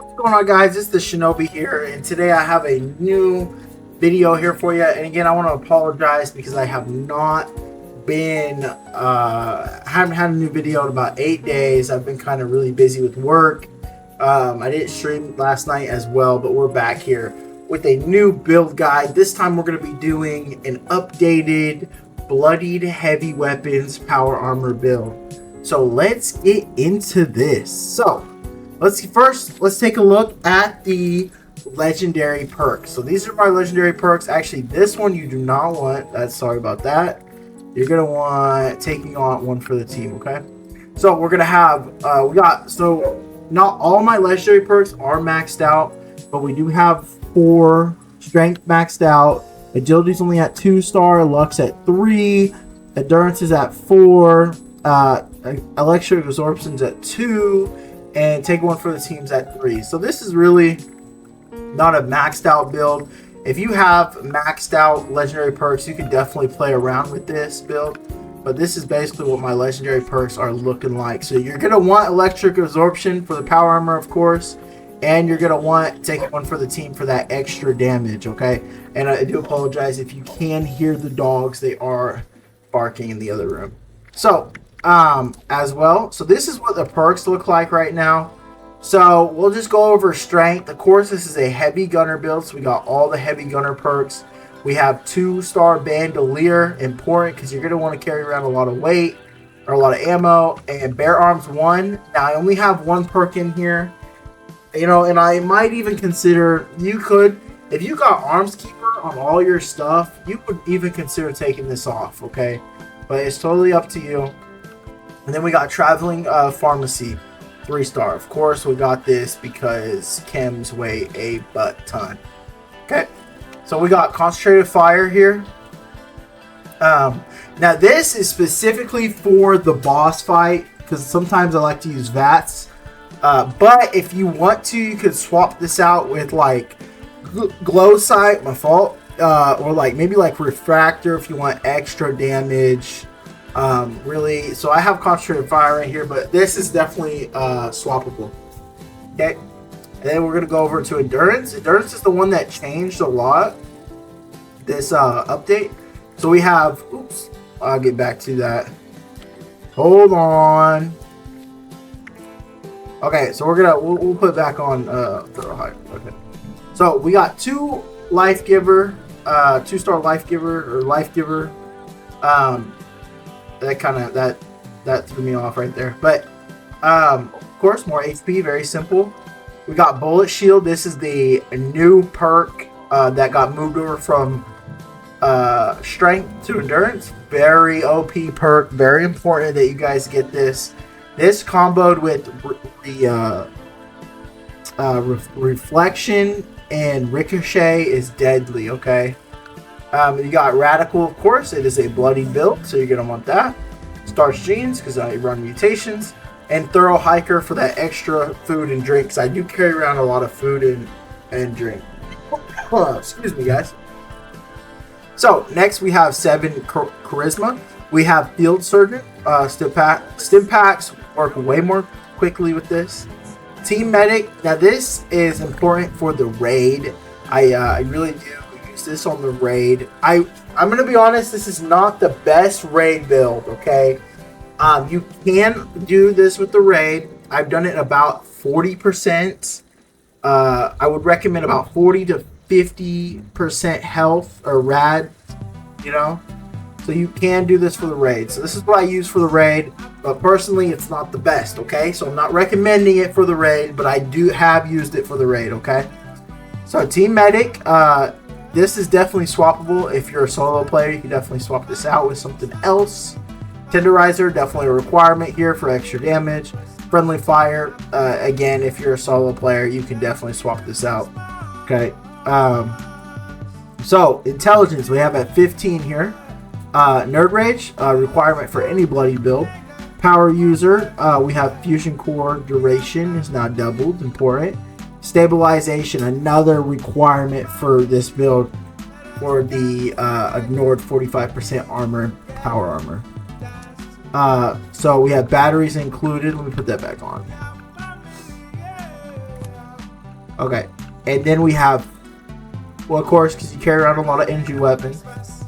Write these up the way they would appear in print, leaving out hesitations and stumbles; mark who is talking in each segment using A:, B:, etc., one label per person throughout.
A: What's going on, guys? It's the Shinobi here, and today I have a new video here for you. And again, I want to apologize because I have not been haven't had a new video in about 8 days. I've been kind of really busy with work. I didn't stream last night as well, but we're back here with a new build guide. This time we're going to be doing an updated Bloodied Heavy Weapons Power Armor build. So let's get into this. So let's take a look at the legendary perks. So these are my legendary perks. Actually, this one you do not want. Sorry about that. You're gonna want taking on one for the team. Okay. So we're gonna have not all my legendary perks are maxed out, but we do have 4. Strength maxed out. Agility's only at 2-star. Luck's at 3. Endurance is at 4. Electric absorption's at 2, and take one for the teams at 3. So this is really not a maxed out build. If you have maxed out legendary perks, you can definitely play around with this build, but this is basically what my legendary perks are looking like. So you're gonna want electric absorption for the power armor, of course, and you're gonna want take one for the team for that extra damage. Okay, and I do apologize if you can hear the dogs. They are barking in the other room. So as well, so this is what the perks look like right now. So we'll just go over strength. Of course, this is a heavy gunner build, so we got all the heavy gunner perks. We have 2-star bandolier, important because you're going to want to carry around a lot of weight or a lot of ammo. And bear arms 1. Now I only have 1 perk in here, and I might even consider, you could, if you got arms keeper on all your stuff, you would even consider taking this off. Okay, but it's totally up to you. And then we got traveling pharmacy, 3-star. Of course, we got this because chems weigh a butt ton. Okay, so we got concentrated fire here. Now this is specifically for the boss fight because sometimes I like to use VATS. But if you want to, you could swap this out with like glow sight, or like maybe like refractor if you want extra damage. Really, so I have concentrated fire right here, but this is definitely swappable. Okay, and then we're gonna go over to endurance. Endurance is the one that changed a lot this update. So we have, oops, I'll get back to that. Hold on. Okay, so we'll put back on thorough hype. Okay, so we got 2 life giver, 2-star life giver or life giver. That threw me off right there. But of course, more HP, very simple. We got bullet shield. This is the new perk that got moved over from strength to endurance. Very OP perk. Very important that you guys get this. This comboed with reflection and ricochet is deadly. Okay. You got radical, of course. It is a bloody build, so you're gonna want that. Starch jeans because I run mutations, and thorough hiker for that extra food and drink. Because I do carry around a lot of food and drink. Excuse me, guys. So next we have 7 charisma. We have field surgeon. Stim packs work way more quickly with this. Team medic. Now this is important for the raid. I really do this on the raid. I'm gonna be honest, this is not the best raid build. Okay, you can do this with the raid. I've done it about 40%. I would recommend about 40 to 50% health or rad, so you can do this for the raid. So this is what I use for the raid, but personally it's not the best. Okay, so I'm not recommending it for the raid, but I do have used it for the raid. Okay, so team medic, this is definitely swappable. If you're a solo player, you can definitely swap this out with something else. Tenderizer, definitely a requirement here for extra damage. Friendly fire, again, if you're a solo player, you can definitely swap this out. Okay. So intelligence, we have at 15 here. Nerd rage, requirement for any bloody build. Power user, we have fusion core duration is now doubled, important. Stabilization, another requirement for this build for the ignored 45% armor, power armor. So we have batteries included. Let me put that back on. Okay, and then we have, well, of course, because you carry around a lot of energy weapons.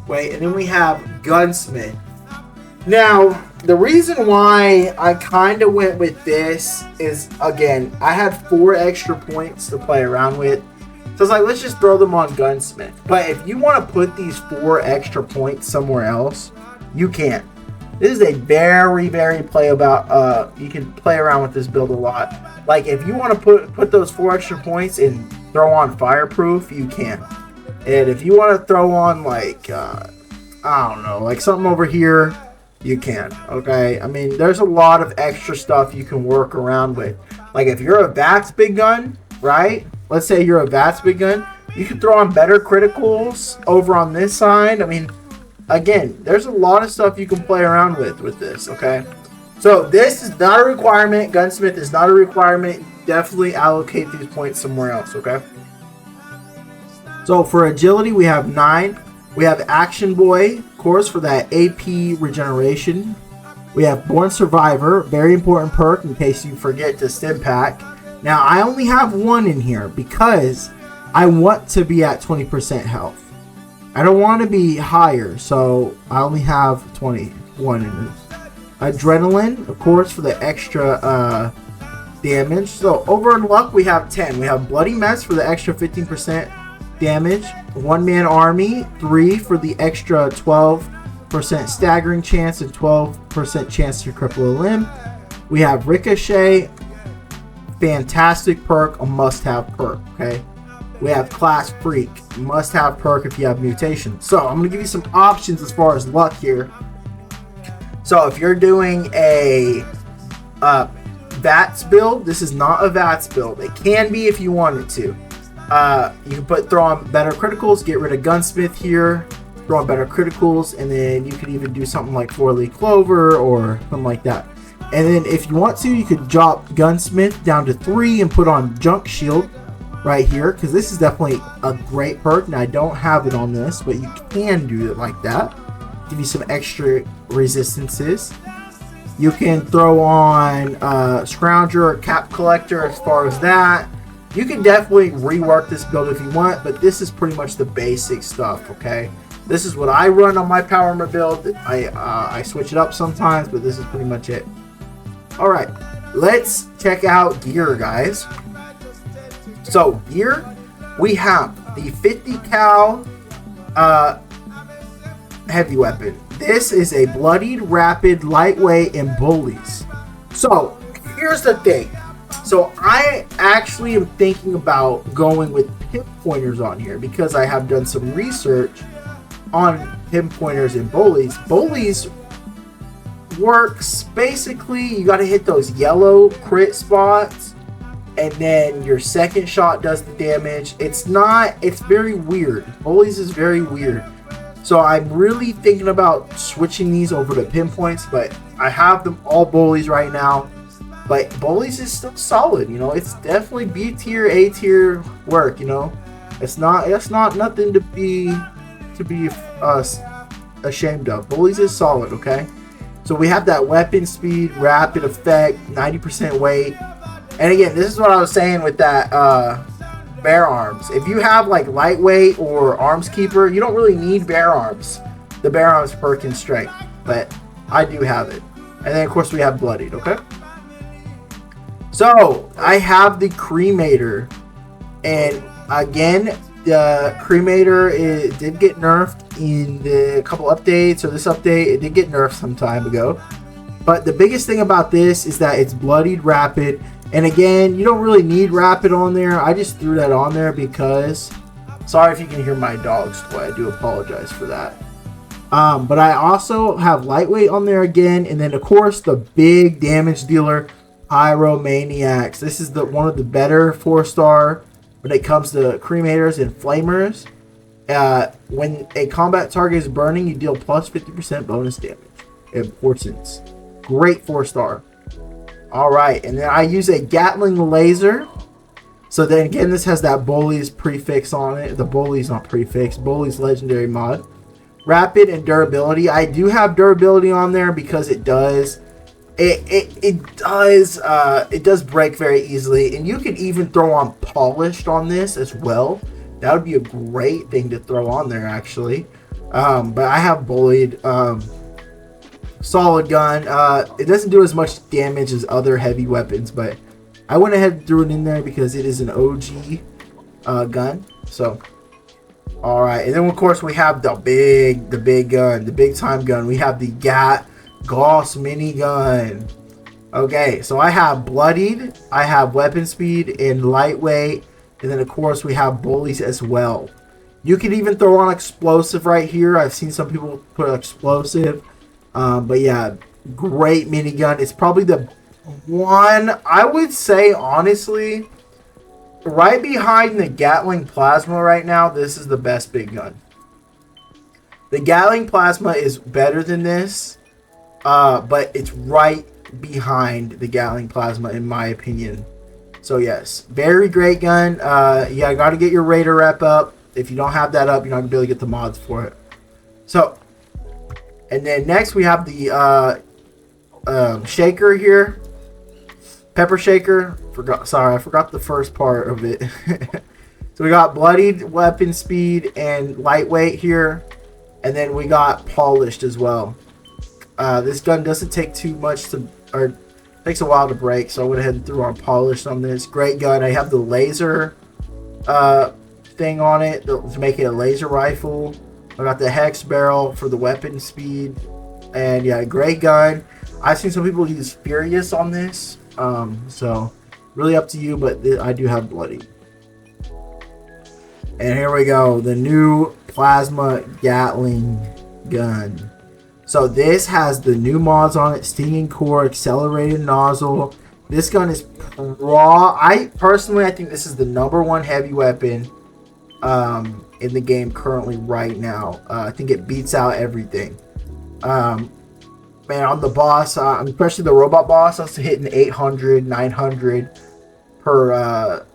A: Wait, and then we have Gunsmith. Now, the reason why I kind of went with this is, again, I had 4 extra points to play around with. So it's like, let's just throw them on Gunsmith. But if you want to put these 4 extra points somewhere else, you can. This is a very, very you can play around with this build a lot. Like, if you want to put those 4 extra points and throw on Fireproof, you can. And if you want to throw on, like, I don't know, like something over here, you can, okay? I mean, there's a lot of extra stuff you can work around with. Like, if you're a VATS big gun, right? Let's say you're a VATS big gun, you can throw on better criticals over on this side. I mean, again, there's a lot of stuff you can play around with this, okay? So, this is not a requirement. Gunsmith is not a requirement. Definitely allocate these points somewhere else, okay? So, for agility, we have 9. We have Action Boy, of course, for that AP regeneration. We have Born Survivor, very important perk in case you forget to stim pack. Now, I only have 1 in here because I want to be at 20% health. I don't want to be higher, so I only have 21 in this. Adrenaline, of course, for the extra damage. So, over in luck, we have 10. We have Bloody Mess for the extra 15% damage. One-man army, 3 for the extra 12% staggering chance and 12% chance to cripple a limb. We have Ricochet, fantastic perk, a must-have perk, okay? We have Class Freak, must-have perk if you have mutation. So I'm going to give you some options as far as luck here. So if you're doing a VATS build, this is not a VATS build. It can be if you wanted to. You can throw on better criticals, get rid of Gunsmith here, throw on better criticals, and then you could even do something like 4-leaf clover or something like that. And then if you want to, you could drop Gunsmith down to 3 and put on Junk Shield right here, because this is definitely a great perk. Now, I don't have it on this, but you can do it like that. Give you some extra resistances. You can throw on Scrounger or Cap Collector as far as that. You can definitely rework this build if you want, but this is pretty much the basic stuff, okay? This is what I run on my Power Armor build. I switch it up sometimes, but this is pretty much it. Alright, let's check out gear, guys. So, gear, we have the 50 cal heavy weapon. This is a bloodied, rapid, lightweight, and bullies. So, here's the thing. So I actually am thinking about going with pinpointers on here because I have done some research on pinpointers and bullies. Bullies works basically, you got to hit those yellow crit spots and then your second shot does the damage. It's very weird. Bullies is very weird. So I'm really thinking about switching these over to pinpoints, but I have them all bullies right now. But bullies is still solid, you know. It's definitely B tier, A tier work, you know. It's not nothing to be ashamed of. Bullies is solid, okay. So we have that weapon speed, rapid effect, 90% weight, and again, this is what I was saying with that bear arms. If you have like lightweight or arms keeper, you don't really need bear arms. The bear arms perk in strength, but I do have it. And then of course we have bloodied, okay. So, I have the Cremator, and again, the Cremator did get nerfed in the couple updates, or this update, it did get nerfed some time ago. But the biggest thing about this is that it's bloodied rapid, and again, you don't really need rapid on there. I just threw that on there because, sorry if you can hear my dogs play, I do apologize for that. But I also have lightweight on there again, and then of course the big damage dealer, Pyromaniacs. This is one of the better 4-star when it comes to cremators and flamers. When a combat target is burning, you deal plus 50% bonus damage. Importance. Great 4-star. Alright, and then I use a Gatling laser. So then again, this has that Bullies prefix on it. The Bullies not prefix. Bullies legendary mod. Rapid and durability. I do have durability on there because it does It does break very easily, and you can even throw on polished on this as well. That would be a great thing to throw on there, actually. But I have bullied. Solid gun. It doesn't do as much damage as other heavy weapons, but I went ahead and threw it in there because it is an OG gun. So, all right, and then of course we have the big gun, the big time gun. We have the Gauss minigun. Okay, so I have bloodied, I have weapon speed and lightweight, and then of course we have bullies as well. You can even throw on explosive right here. I've seen some people put explosive, but yeah, great minigun. It's probably the one, I would say honestly, right behind the Gatling Plasma right now. This is the best big gun. The Gatling Plasma is better than this, but it's right behind the Gatling Plasma in my opinion. So yes, very great gun. Yeah, I got to get your Raider rep up. If you don't have that up, you're not gonna be able to get the mods for it. So, and then next we have the shaker here, pepper shaker. Sorry, I forgot the first part of it. So we got bloodied, weapon speed, and lightweight here, and then we got polished as well. This gun doesn't take too much to, or takes a while to break, so I went ahead and threw on polished on this. Great gun. I have the laser thing on it to make it a laser rifle. I got the hex barrel for the weapon speed, and yeah, great gun. I've seen some people use Furious on this, so really up to you, but I do have bloody. And here we go, the new plasma Gatling gun. So this has the new mods on it: stinging core, accelerated nozzle. This gun is I think this is the #1 heavy weapon in the game currently right now. I think it beats out everything. Man, on the boss, especially the robot boss, I was hitting 800, 900 per a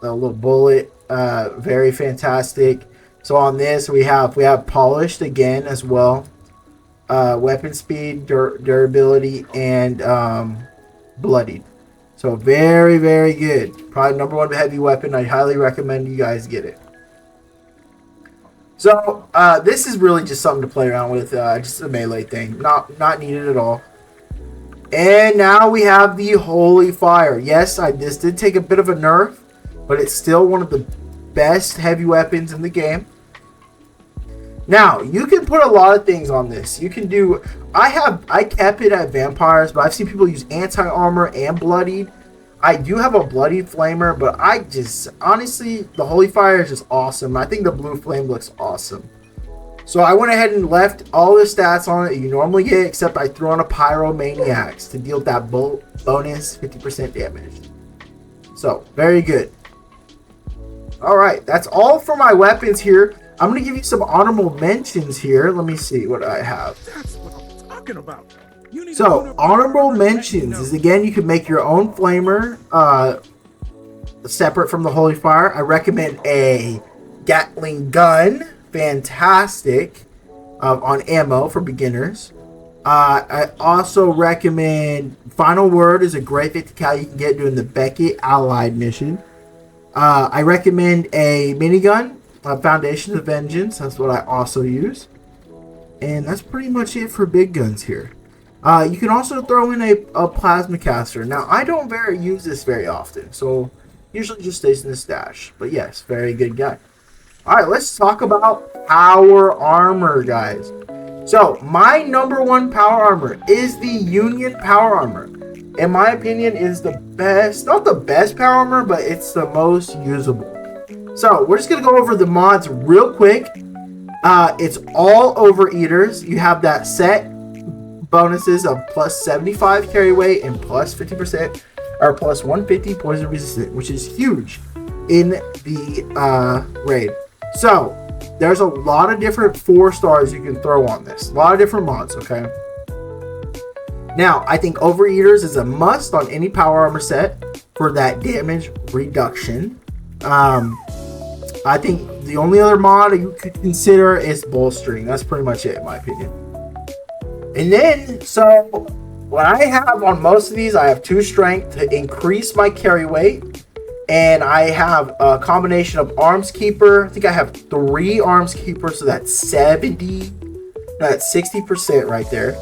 A: little bullet. Very fantastic. So on this we have polished again as well. Weapon speed, durability, and bloodied. So very, very good. Probably #1 heavy weapon. I highly recommend you guys get it. So this is really just something to play around with. Just a melee thing. Not needed at all. And now we have the Holy Fire. Yes, this did take a bit of a nerf, but it's still one of the best heavy weapons in the game. Now, you can put a lot of things on this. You can do, I kept it at vampires, but I've seen people use anti-armor and bloodied. I do have a bloodied flamer, but honestly, the Holy Fire is just awesome. I think the blue flame looks awesome. So I went ahead and left all the stats on it you normally get, except I threw on a Pyromaniacs to deal that bonus 50% damage. So, very good. Alright, that's all for my weapons here. I'm going to give you some honorable mentions here. Let me see what I have.
B: That's what I'm talking about.
A: So, honorable mentions is, again, you can make your own flamer separate from the Holy Fire. I recommend a Gatling gun. Fantastic on ammo for beginners. I also recommend Final Word is a great 50 cal you can get doing the Beckett Allied mission. I recommend a minigun. Foundations of Vengeance, that's what I also use. And that's pretty much it for big guns here. You can also throw in a plasma caster. Now, I don't use this very often, so usually just stays in the stash. But yes, very good gun. Alright, let's talk about power armor, guys. So, my #1 power armor is the Union Power Armor. In my opinion, is the best, not the best power armor, but it's the most usable. So, we're just going to go over the mods real quick. It's all overeaters. You have that set bonuses of plus 75 carry weight and plus 50% or plus 150 poison resistant, which is huge in the raid. So, there's a lot of different 4 stars you can throw on this. A lot of different mods, okay? Now, I think overeaters is a must on any power armor set for that damage reduction. I think the only other mod you could consider is bolstering. That's pretty much it, in my opinion. And then, so what I have on most of these, I have 2 strength to increase my carry weight. And I have a combination of arms keeper. I think I have 3 arms keepers, so that's 70. That's 60% right there.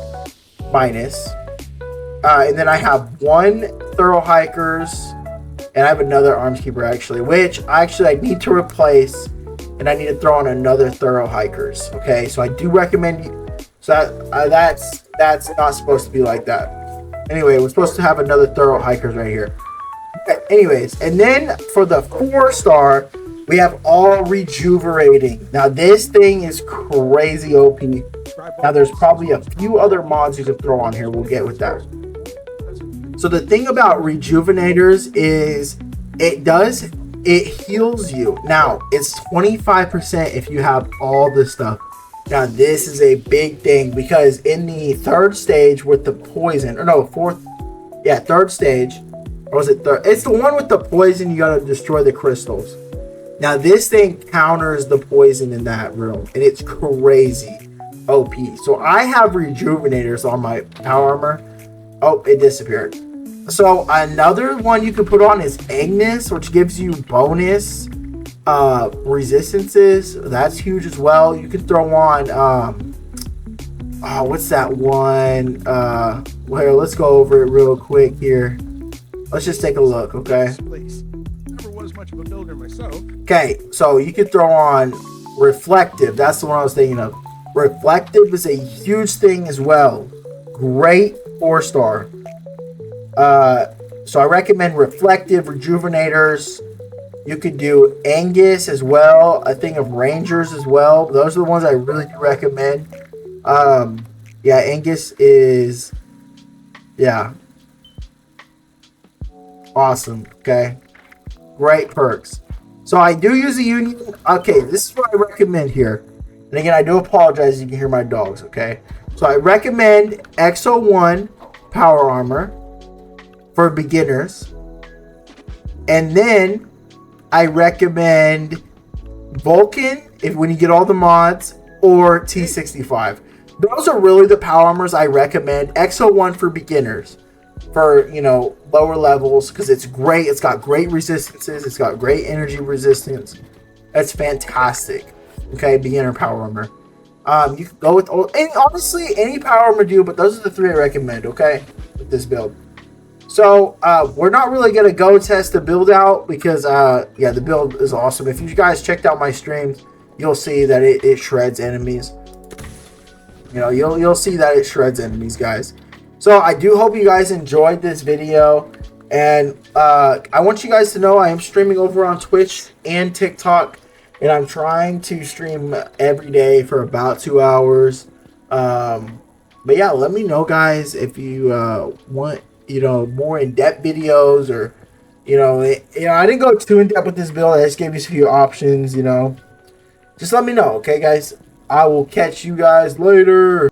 A: Minus. And then I have 1 thorough hikers. And I have another arms keeper actually, which I need to replace. And I need to throw on another thorough hikers. Okay, so I do recommend you. So that's not supposed to be like that. Anyway, we're supposed to have another thorough hikers right here. Anyways, and then for the 4-star, we have all rejuvenating. Now this thing is crazy OP. Now there's probably a few other mods you could throw on here. We'll get with that. So the thing about rejuvenators is it heals you. Now it's 25% if you have all this stuff. Now this is a big thing because in the 3rd stage with the poison, or no, 4th, yeah, 3rd stage. Or was it third? It's the one with the poison. You gotta destroy the crystals. Now this thing counters the poison in that room, and it's crazy OP. So I have rejuvenators on my power armor. Oh, it disappeared. So another one you can put on is Agnes, which gives you bonus resistances. That's huge as well. You can throw on what's that one? Well, let's go over it real quick here. Let's just take a look, okay?
B: Never was much of a builder myself.
A: Okay, so you could throw on Reflective. That's the one I was thinking of. Reflective is a huge thing as well. Great 4-star. So I recommend Reflective, Rejuvenators. You could do Angus as well. A thing of Rangers as well. Those are the ones I really do recommend. Yeah, Angus is... yeah. Awesome. Okay, great perks. So I do use a union. Okay, this is what I recommend here. And again, I do apologize. You can hear my dogs. Okay, so I recommend XO1 power armor for beginners, and then I recommend Vulcan when you get all the mods, or T65. Those are really the power armors I recommend. XO1 for beginners. For, you know, lower levels, because it's great. It's got great resistances. It's got great energy resistance. It's fantastic. Okay, beginner power armor. You can go with, and honestly, any power armor do, but those are the 3 I recommend. Okay, with this build. So we're not really gonna go test the build out because yeah, the build is awesome. If you guys checked out my streams, you'll see that it shreds enemies. You know, you'll see that it shreds enemies, guys. So I do hope you guys enjoyed this video, and I want you guys to know I am streaming over on Twitch and TikTok, and I'm trying to stream every day for about 2 hours. But yeah, let me know, guys, if you want, you know, more in-depth videos, or you know, I didn't go too in-depth with this build. I just gave you a few options. You know, just let me know, okay, guys. I will catch you guys later.